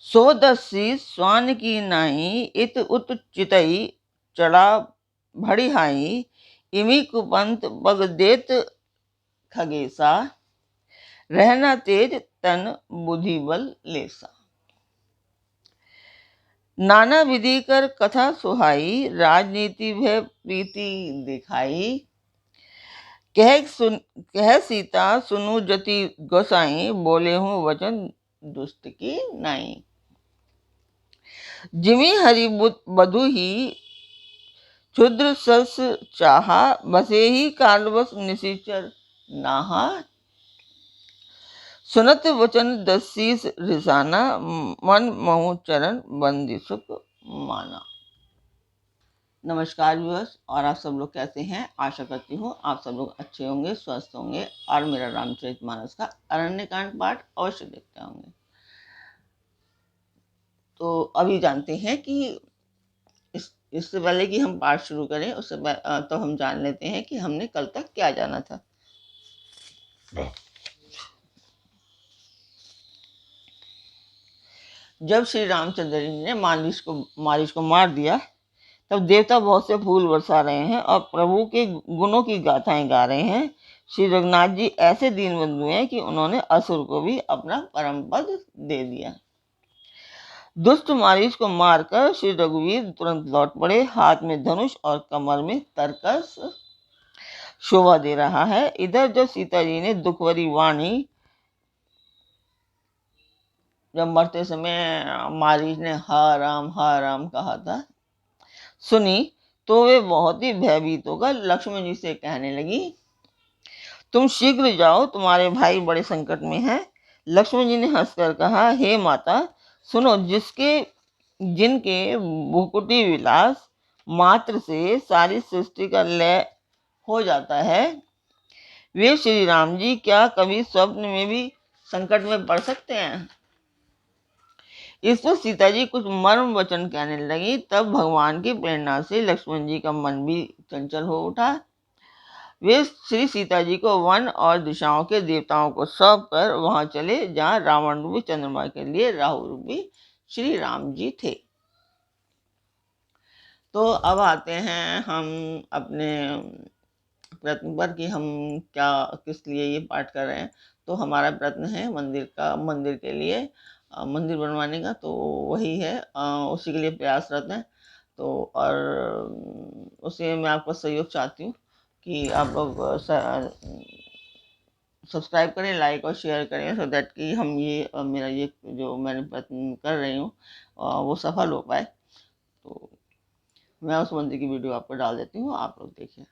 सोदसी स्वान की नाई इत उत चितई चढ़ा भड़ी हाई इमी कुपंत बग देत खगेसा रहना तेज तन बुद्धि बल लेसा। नाना विधि कर कथा सुहाई राजनीति भय प्रीति दिखाई कह सीता सुनु जति गोसाई बोले हूँ वचन दुष्ट की नाई। जिमी हरि बधु ही क्षुद्र सस चाहा बसे ही कालवश निशिचर नाहा सुनत वचन दसीस रिसाना मन महु चरण बंदी सुख माना। नमस्कार व्यूअर्स, और आप सब लोग कैसे हैं? आशा करती हूँ आप सब लोग अच्छे होंगे, स्वस्थ होंगे और मेरा रामचरितमानस का अरण्यकांड पाठ अवश्य देखते होंगे। तो अभी जानते हैं कि इससे पहले कि हम पाठ शुरू करें उससे तो हम जान लेते हैं कि हमने कल तक क्या जाना था। जब श्री रामचंद्र जी ने मारीच को मार दिया तब देवता बहुत से फूल बरसा रहे हैं और प्रभु के गुणों की गाथाएं गा रहे हैं। श्री रघुनाथ जी ऐसे दीनबंधु हैं कि उन्होंने असुर को भी अपना परम पद दे दिया। दुष्ट मारीच को मारकर श्री रघुवीर तुरंत लौट पड़े। हाथ में धनुष और कमर में तरकस शोभा दे रहा है। इधर जब सीता जी ने दुखभरी वाणी जब मरते समय मारीच ने हा राम कहा था सुनी तो वे बहुत ही भयभीत होकर लक्ष्मण जी से कहने लगी, तुम शीघ्र जाओ, तुम्हारे भाई बड़े संकट में हैं। लक्ष्मण जी ने हंसकर कहा, हे माता सुनो, जिनके भुकुटी विलास मात्र से सारी सृष्टि का लय हो जाता है, वे श्री राम जी क्या कभी स्वप्न में भी संकट में पड़ सकते हैं? इस पर सीता जी कुछ मर्म वचन कहने लगी। तब भगवान की प्रेरणा से लक्ष्मण जी का मन भी चंचल हो उठा। वे श्री सीता जी को वन और दिशाओं के देवताओं को सौंप कर वहां चले जहां रावण रूपी चंद्रमा के लिए राहु रूपी श्री राम जी थे। तो अब आते हैं हम अपने प्रश्न पर कि हम किस लिए ये पाठ कर रहे हैं। तो हमारा प्रश्न है मंदिर के लिए मंदिर बनवाने का, तो वही है, उसी के लिए प्रयासरत है। तो और उसे मैं आपका सहयोग चाहती हूँ कि आप लोग सब्सक्राइब करें, लाइक और शेयर करें, सो दैट कि हम मेरा ये जो मैंने प्रयत्न कर रही हूँ वो सफल हो पाए। तो मैं उस मंदिर की वीडियो आपको डाल देती हूँ, आप लोग देखिए।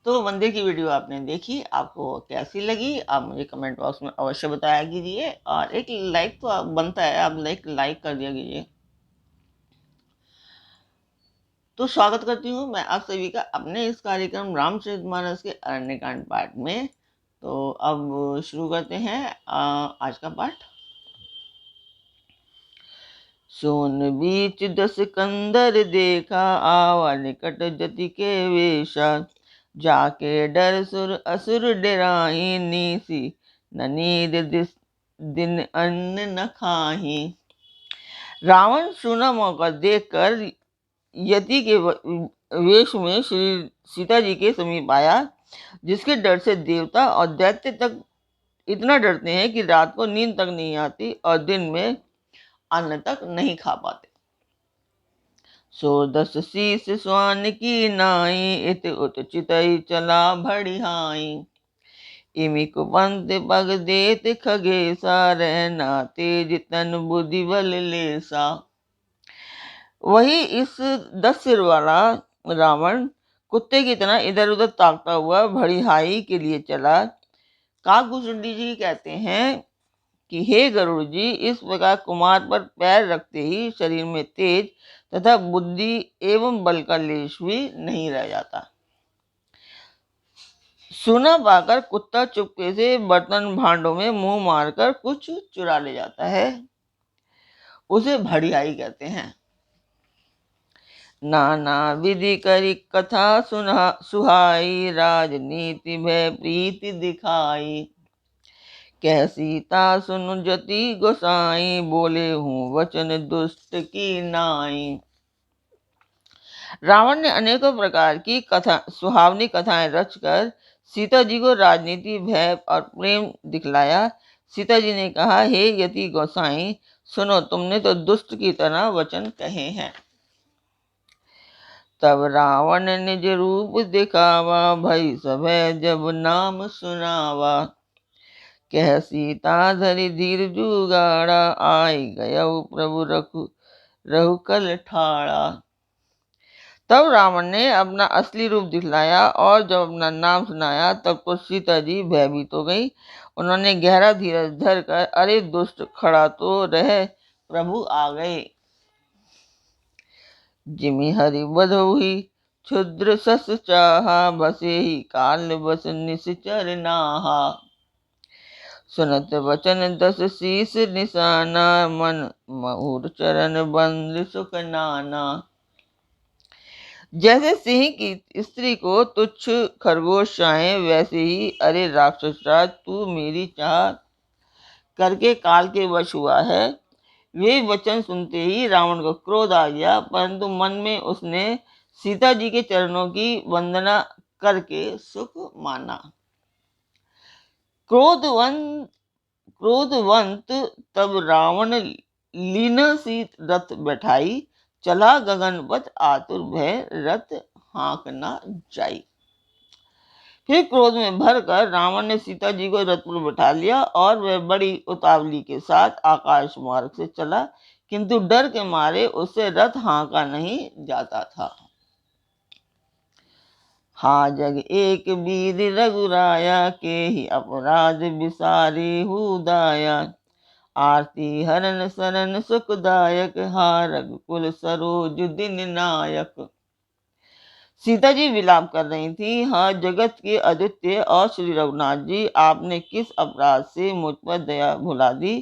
तो मंदिर की वीडियो आपने देखी, आपको कैसी लगी आप मुझे कमेंट बॉक्स में अवश्य बताया कीजिए, और एक लाइक तो बनता है, आप लाइक कर दिया कीजिए। तो स्वागत करती हूँ मैं आप सभी का अपने इस कार्यक्रम रामचरितमानस के अरण्यकांड पाठ में। तो अब शुरू करते हैं आज का पाठ। सोन बीच 10 कंदर देखा, आवा निकट जति के वेशा, जाके डर सुर असुर डराई, नीसी न नींद दिन अन्न न खाही। रावण सोना मौका देखकर यति के वेश में श्री सीता जी के समीप आया, जिसके डर से देवता और दैत्य तक इतना डरते हैं कि रात को नींद तक नहीं आती और दिन में अन्न तक नहीं खा पाते। सो 10 शीस स्वान की नाई, इत उत चितई चला भड़ी हाई, इमी कुपंत बग देत खगेसा, रहना तेज तन बुद्धि बल लेसा। वही इस 10 सिर वाला रावण कुत्ते की तरह इधर उधर ताकता हुआ भड़ी हाई के लिए चला। काकभूषुंडी जी कहते हैं कि हे गरुड़ जी, इस प्रकार कुमार पर पैर रखते ही शरीर में तेज तथा बुद्धि एवं बल का लेश भी नहीं रह जाता। सुना पाकर कुत्ता चुपके से बर्तन भांडों में मुंह मारकर कुछ चुरा ले जाता है, उसे भड़ियाई कहते हैं। नाना विधि करी कथा सुहाई, राजनीति भय प्रीति दिखाई। कह सीता सुन जति गोसाई, बोले हूँ वचन दुष्ट की नाई। रावण ने अनेकों प्रकार की कथा सुहावनी कथाएं रचकर सीता जी को राजनीति, भय और प्रेम दिखलाया। सीता जी ने कहा, हे यति गोसाई, सुनो, तुमने तो दुष्ट की तरह वचन कहे हैं। तब रावण निज रूप दिखावा, भई सभय जब नाम सुनावा। कह सीता धरि धीर जुगाड़ा, आई गयौ प्रभु रघुकुल ठाड़ा। तब रावण ने अपना असली रूप दिखलाया और जब अपना नाम सुनाया तब तो सीता जी भयभीत हो गई। उन्होंने गहरा धीरज धर कर, अरे दुष्ट, खड़ा तो रह, प्रभु आ गए। जिमि हरि बधौहि क्षुद्र सस चाहा, बसे ही काल बस निश्चर नाहा। सुनत वचन दस शीस निशाना, मन महुर चरण बंद सुख नाना। जैसे सिंह की स्त्री को तुच्छ खरगोश चाहे, वैसे ही अरे राक्षस राज, तू मेरी चाह करके काल के वश हुआ है। वे वचन सुनते ही रावण को क्रोध आ गया, परंतु मन में उसने सीता जी के चरणों की वंदना करके सुख माना। क्रोधवंत तब रावण लीन सी रथ बैठाई, चला गगनपथ आतुर भय, रथ हाँक न जाई। फिर क्रोध में भरकर रावण ने सीता जी को रथ पर बैठा लिया और वह बड़ी उतावली के साथ आकाश मार्ग से चला, किंतु डर के मारे उससे रथ हाँका नहीं जाता था। हा जग एक वीर रघुराया, के ही अपराध विसारे हुदाया। आरती हरन सरन सुखदायक, हा रघुकुल सरोज दिन नायक। सीता जी विलाप कर रही थी, हाँ जगत के अद्वितीय और श्री रघुनाथ जी, आपने किस अपराध से मुझ पर दया भुला दी।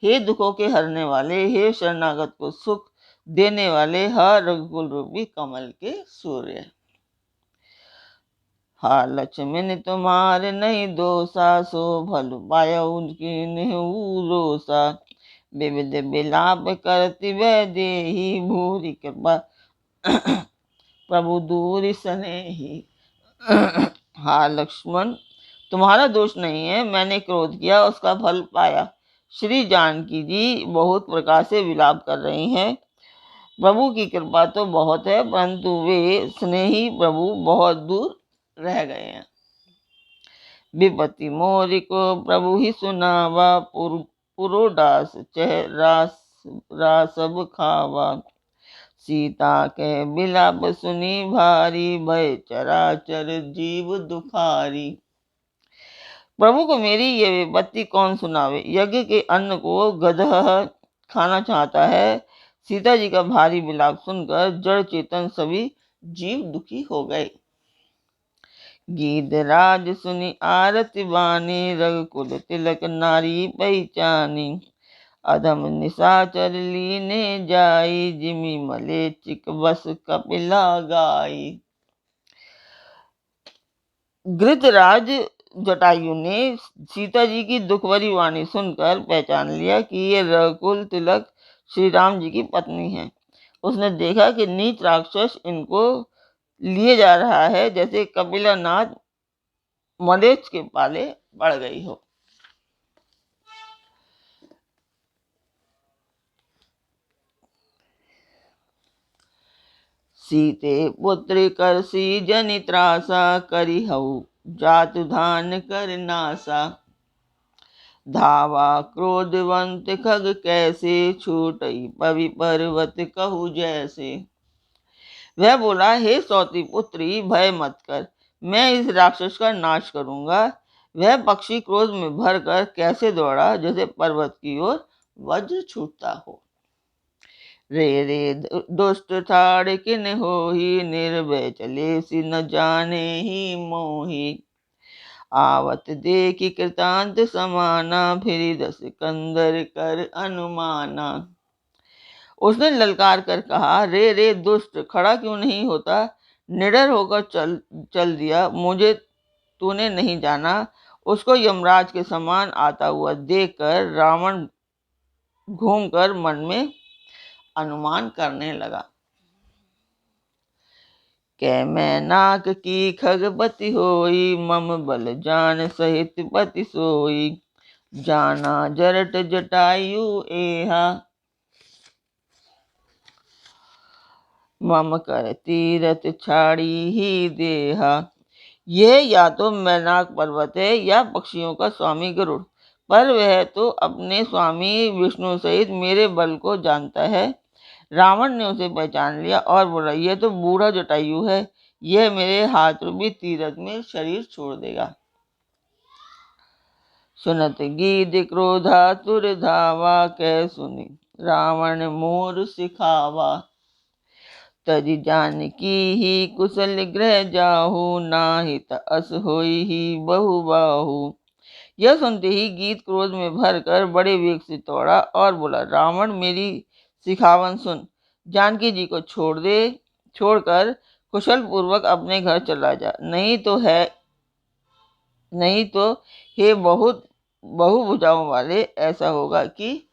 हे दुखों के हरने वाले, हे शरणागत को सुख देने वाले, हा रघुकुल रूपी कमल के सूर्य। हा लक्ष्मण तुम्हारे नहीं दोषा, सो भल पाया उनकी रोसा। विविध विलाप करती वह देही, भूरी कृपा प्रभु दूर स्नेही। हा लक्ष्मण, तुम्हारा दोष नहीं है, मैंने क्रोध किया, उसका फल पाया। श्री जानकी जी बहुत प्रकार से विलाप कर रही हैं। प्रभु की कृपा तो बहुत है, परंतु वे स्नेही प्रभु बहुत दूर रह गए हैं। विपत्ति मोरी को प्रभु ही सुनावा, पुरोडास चेहरा सब खावा। सीता के विलाप सुनी भारी, भय चराचर जीव दुखारी। प्रभु को मेरी ये विपत्ति कौन सुनावे, यज्ञ के अन्न को गदह खाना चाहता है। सीता जी का भारी विलाप सुनकर जड़ चेतन सभी जीव दुखी हो गए। गीधराज सुनी आरती बानी, रघुकुल तिलक नारी पहचानी। अधम निशाचर लीने जाई, जिमि मले चिक बस कपिला गाई। गृतराज जटायु ने सीता जी की दुखभरी वाणी सुनकर पहचान लिया कि ये रघुकुल तिलक श्री राम जी की पत्नी है। उसने देखा कि नीच राक्षस इनको लिए जा रहा है, जैसे कपिला नाथ मलेच्छ के पाले पड़ गई हो। सीते पुत्र करसी जनि त्रासा, करि हऊ जातु धान कर नासा। धावा क्रोधवंत खग कैसे, छूटई पवि पर्वत कहु जैसे। वह बोला, हे सौती पुत्री, भय मत कर, मैं इस राक्षस का नाश करूंगा। वह पक्षी क्रोध में भरकर कैसे दौड़ा, जैसे पर्वत की ओर वज्र छूटता हो। रे रे दुष्ट ठाड़ किन होहि, निर्भय चले सी न जाने ही मोहि। आवत देखि कृतांत समाना, फिर दस कंदर कर अनुमाना। उसने ललकार कर कहा, रे रे दुष्ट, खड़ा क्यों नहीं होता? निडर होकर चल दिया। मुझे तूने नहीं जाना। उसको यमराज के समान आता हुआ देखकर रावण घूमकर मन में अनुमान करने लगा। कै मैं नाक की खगपति होई, मम बल जान सहित पति सोई। जाना जरट जटायु एहा, मम कर तीरथ छाड़ी ही देहा। यह या तो मैनाक पर्वत है या पक्षियों का स्वामी गरुड़, पर वह तो अपने स्वामी विष्णु सहित मेरे बल को जानता है। रावण ने उसे पहचान लिया और बोला, यह तो बूढ़ा जटायु है, यह मेरे हाथ रूपी तीरथ में शरीर छोड़ देगा। सुनत गीत क्रोधा तुर धावा, कह सुनी रावण मोर सिखावा। तज जानकी ही कुशल गृह जाहू, नाहित अस होई ही बहु बाहु। यह सुनते ही गीत क्रोध में भरकर बड़े वेग से दौड़ा और बोला, रावण मेरी सिखावन सुन, जानकी जी को छोड़कर कुशल पूर्वक अपने घर चला जा, नहीं तो हे बहुत बहुभुजाओं वाले, ऐसा होगा कि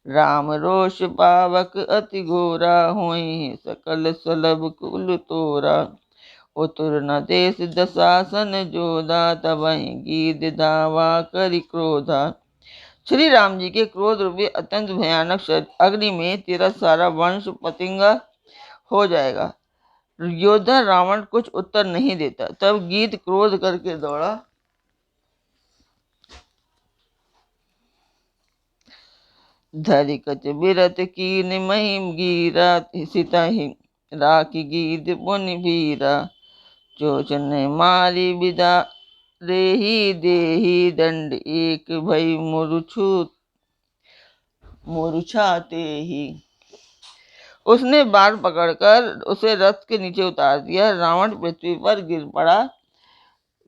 राम रोष पावक अति घोरा, होई सकल सलभ कुल तोरा। उतुर न देश दशासन जोधा, तबहि गीत धावा करि क्रोधा। श्री राम जी के क्रोध रूपी अत्यंत भयानक अग्नि में तेरा सारा वंश पतिंगा हो जाएगा। योद्धा रावण कुछ उत्तर नहीं देता। तब गीत क्रोध करके दौड़ा। धरि कच बिरत कीन महिम गीरा, सितहि राखी गीत पुनि भीरा। चोचन मारी विदा रेही देही, दंड एक भई मूर्छाते ही। उसने बाण पकड़कर उसे रथ के नीचे उतार दिया। रावण पृथ्वी पर गिर पड़ा।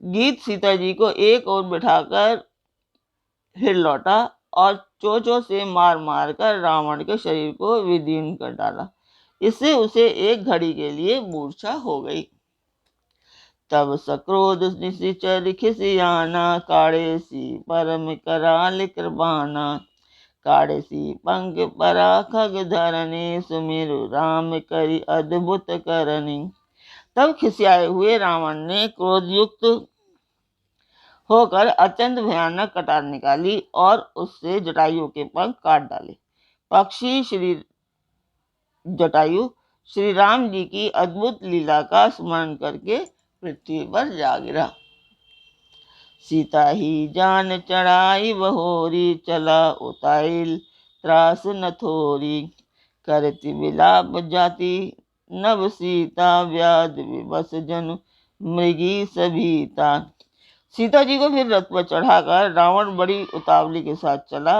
गीत सीता जी को एक ओर बिठाकर फिर लौटा और चोंचों से मार मार कर रावण के शरीर को विदीर्ण कर डाला। इससे उसे एक घड़ी के लिए मूर्छा हो गई। तब सक्रोध निशिचर खिसियाना, काढ़े सी परम कराल कृपाना। काढ़े सी पंख परा खग धरनी, सुमिरु राम करि अद्भुत करनी। तब खिसियाए हुए रावण ने क्रोधयुक्त होकर अत्यंत भयानक कटार निकाली और उससे जटायु के पंख काट डाले। पक्षी जटायु श्री राम जी की अद्भुत लीला का स्मरण करके पृथ्वी पर जा गिरा। सीता ही जान चढ़ाई बहोरी, चला उताइल त्रास न थोरी। करति विलाप जाति नव सीता, व्याध विवश जनु मृगी सभीता। सीता जी को फिर रथ पर चढ़ाकर रावण बड़ी उतावली के साथ चला।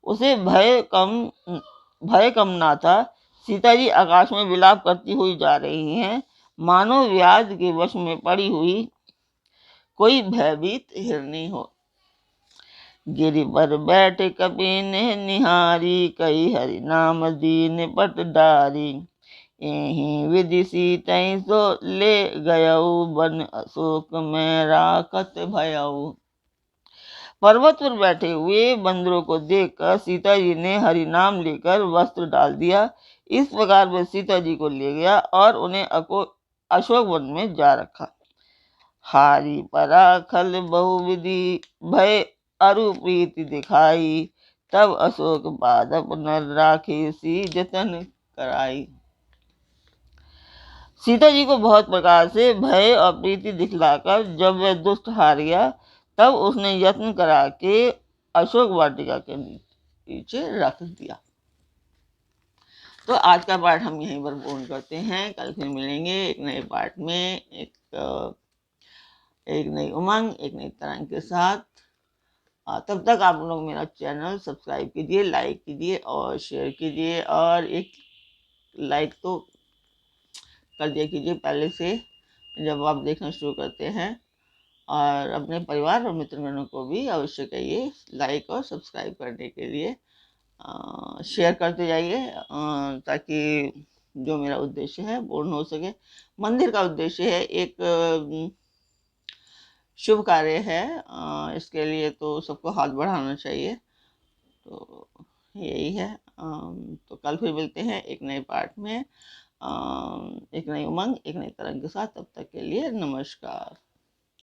उसे भय कम ना था। सीता जी आकाश में विलाप करती हुई जा रही हैं, मानो व्याध के वश में पड़ी हुई कोई भयभीत हिरनी हो। गिरि पर बैठ कपिन निहारी, कई हरि नाम दीन पट डारी। एहि विधि सीतहि सो ले गयऊ, बन अशोक में राखत भयऊ। पर्वत पर बैठे हुए बंदरों को देखकर सीता जी ने हरि नाम लेकर वस्त्र डाल दिया। इस प्रकार वह सीता जी को ले गया और उन्हें अशोक वन में जा रखा। हारी पराखल बहुविधि भय, अरु प्रीति दिखाई। तब अशोक पादप नर राखे, सी जतन कराई। सीता जी को बहुत प्रकार से भय और प्रीति दिखलाकर जब वह दुष्ट हार गया, तब उसने यत्न करा के अशोक वाटिका के नीचे रख दिया। तो आज का पाठ हम यहीं पर पूर्ण करते हैं। कल फिर मिलेंगे एक नए पाठ में, एक नई उमंग, एक नई तरंग के साथ। तब तक आप लोग मेरा चैनल सब्सक्राइब कीजिए, लाइक कीजिए और शेयर कीजिए। और एक लाइक तो कर दिया कीजिए पहले से जब आप देखना शुरू करते हैं। और अपने परिवार और मित्रगणों को भी अवश्य कहिए लाइक और सब्सक्राइब करने के लिए। शेयर करते जाइए ताकि जो मेरा उद्देश्य है पूर्ण हो सके। मंदिर का उद्देश्य है एक शुभ कार्य है, इसके लिए तो सबको हाथ बढ़ाना चाहिए। तो यही है। तो कल फिर मिलते हैं एक नए पार्ट में, एक नई उमंग, एक नई तरंग के साथ। तब तक के लिए नमस्कार।